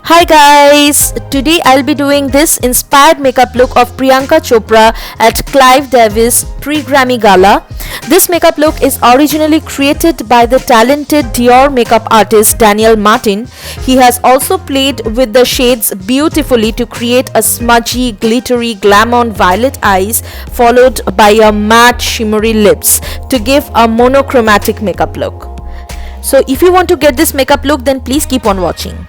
Hi guys, today I'll be doing this inspired makeup look of Priyanka Chopra at Clive Davis Pre-grammy Gala. This makeup look is originally created by the talented Dior makeup artist Daniel Martin. He has also played with the shades beautifully to create a smudgy, glittery, glam-on violet eyes followed by a matte shimmery lips to give a monochromatic makeup look. So if you want to get this makeup look, then please keep on watching.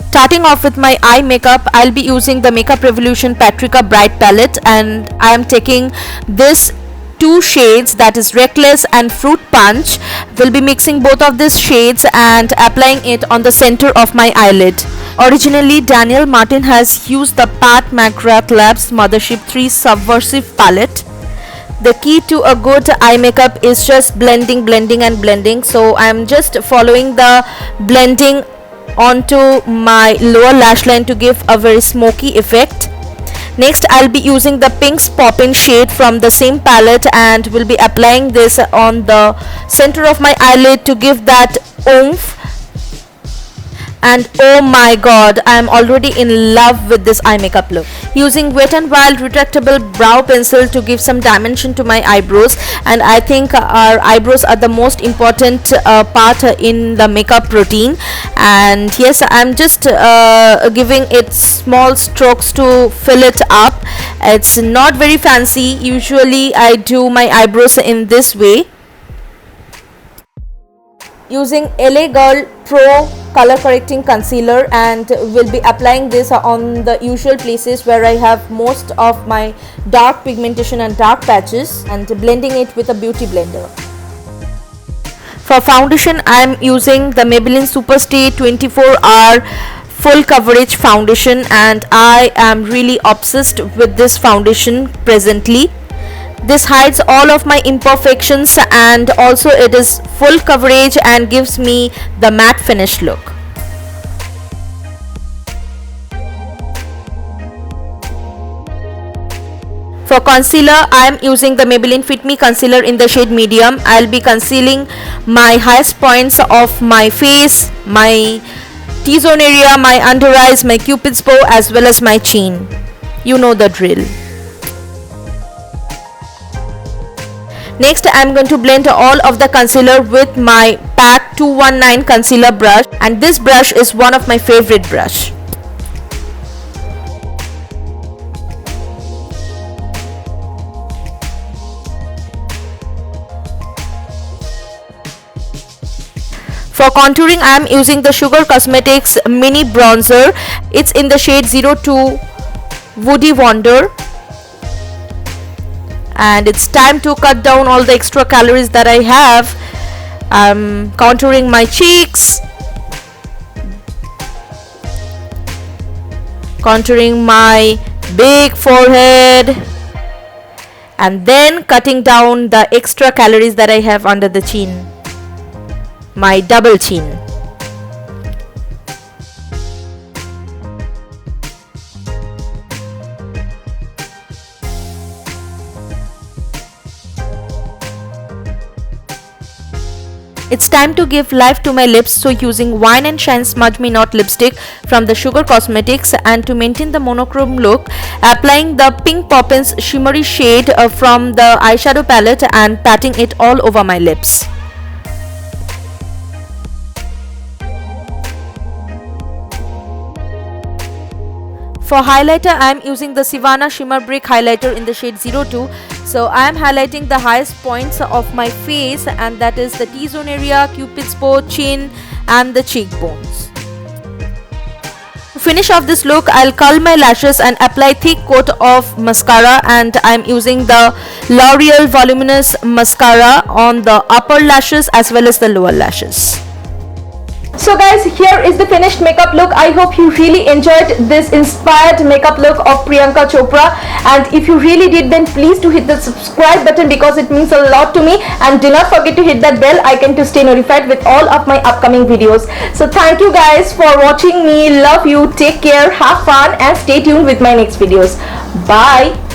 Starting off with my eye makeup, I'll be using the Makeup Revolution Paprika Bright palette, and I am taking this two shades, that is Reckless and Fruit Punch. We'll be mixing both of these shades and applying it on the center of my eyelid. Originally, Daniel Martin has used the Pat McGrath Labs Mothership 3 Subversive palette. The key to a good eye makeup is just blending. So I'm just following the blending onto my lower lash line to give a very smoky effect. Next, I'll be using the Pink's Pop-In shade from the same palette and will be applying this on the center of my eyelid to give that oomph. And oh my god, I am already in love with this eye makeup look. Using Wet n Wild retractable brow pencil to give some dimension to my eyebrows, and I think our eyebrows are the most important part in the makeup routine. And yes, I'm just giving it small strokes to fill it up. It's not very fancy. Usually I do my eyebrows in this way. Using LA Girl Pro color correcting concealer, and will be applying this on the usual places where I have most of my dark pigmentation and dark patches, and blending it with a beauty blender. For foundation, I am using the Maybelline Superstay 24-hour full coverage foundation, and I am really obsessed with this foundation presently. This hides all of my imperfections, and also it is full coverage and gives me the matte finish look. For concealer, I am using the Maybelline Fit Me concealer in the shade medium. I'll be concealing my highest points of my face, my T-zone area, my under eyes, my cupid's bow, as well as my chin. You know the drill. Next, I am going to blend all of the concealer with my PAC 219 concealer brush, and this brush is one of my favorite brush. For contouring, I am using the Sugar Cosmetics mini bronzer. It's in the shade 02 Woody Wonder. And it's time to cut down all the extra calories that I have. I'm contouring my cheeks, contouring my big forehead, and then cutting down the extra calories that I have under the chin, my double chin. It's time to give life to my lips, so using Wine and Shine Smudge Me Not lipstick from the Sugar Cosmetics, and to maintain the monochrome look, applying the Pink Poppins shimmery shade from the eyeshadow palette and patting it all over my lips. For highlighter, I am using the Sivana Shimmer Brick highlighter in the shade 02. So I am highlighting the highest points of my face, and that is the T-zone area, cupid's bow, chin, and the cheekbones. To finish off this look, I'll curl my lashes and apply thick coat of mascara, and I'm using the L'Oreal Voluminous Mascara on the upper lashes as well as the lower lashes. So guys, here is the finished makeup look. I hope you really enjoyed this inspired makeup look of Priyanka Chopra, and if you really did, then please do hit the subscribe button because it means a lot to me, and do not forget to hit that bell icon to stay notified with all of my upcoming videos. So thank you guys for watching me. Love you, take care, have fun, and stay tuned with my next videos. Bye.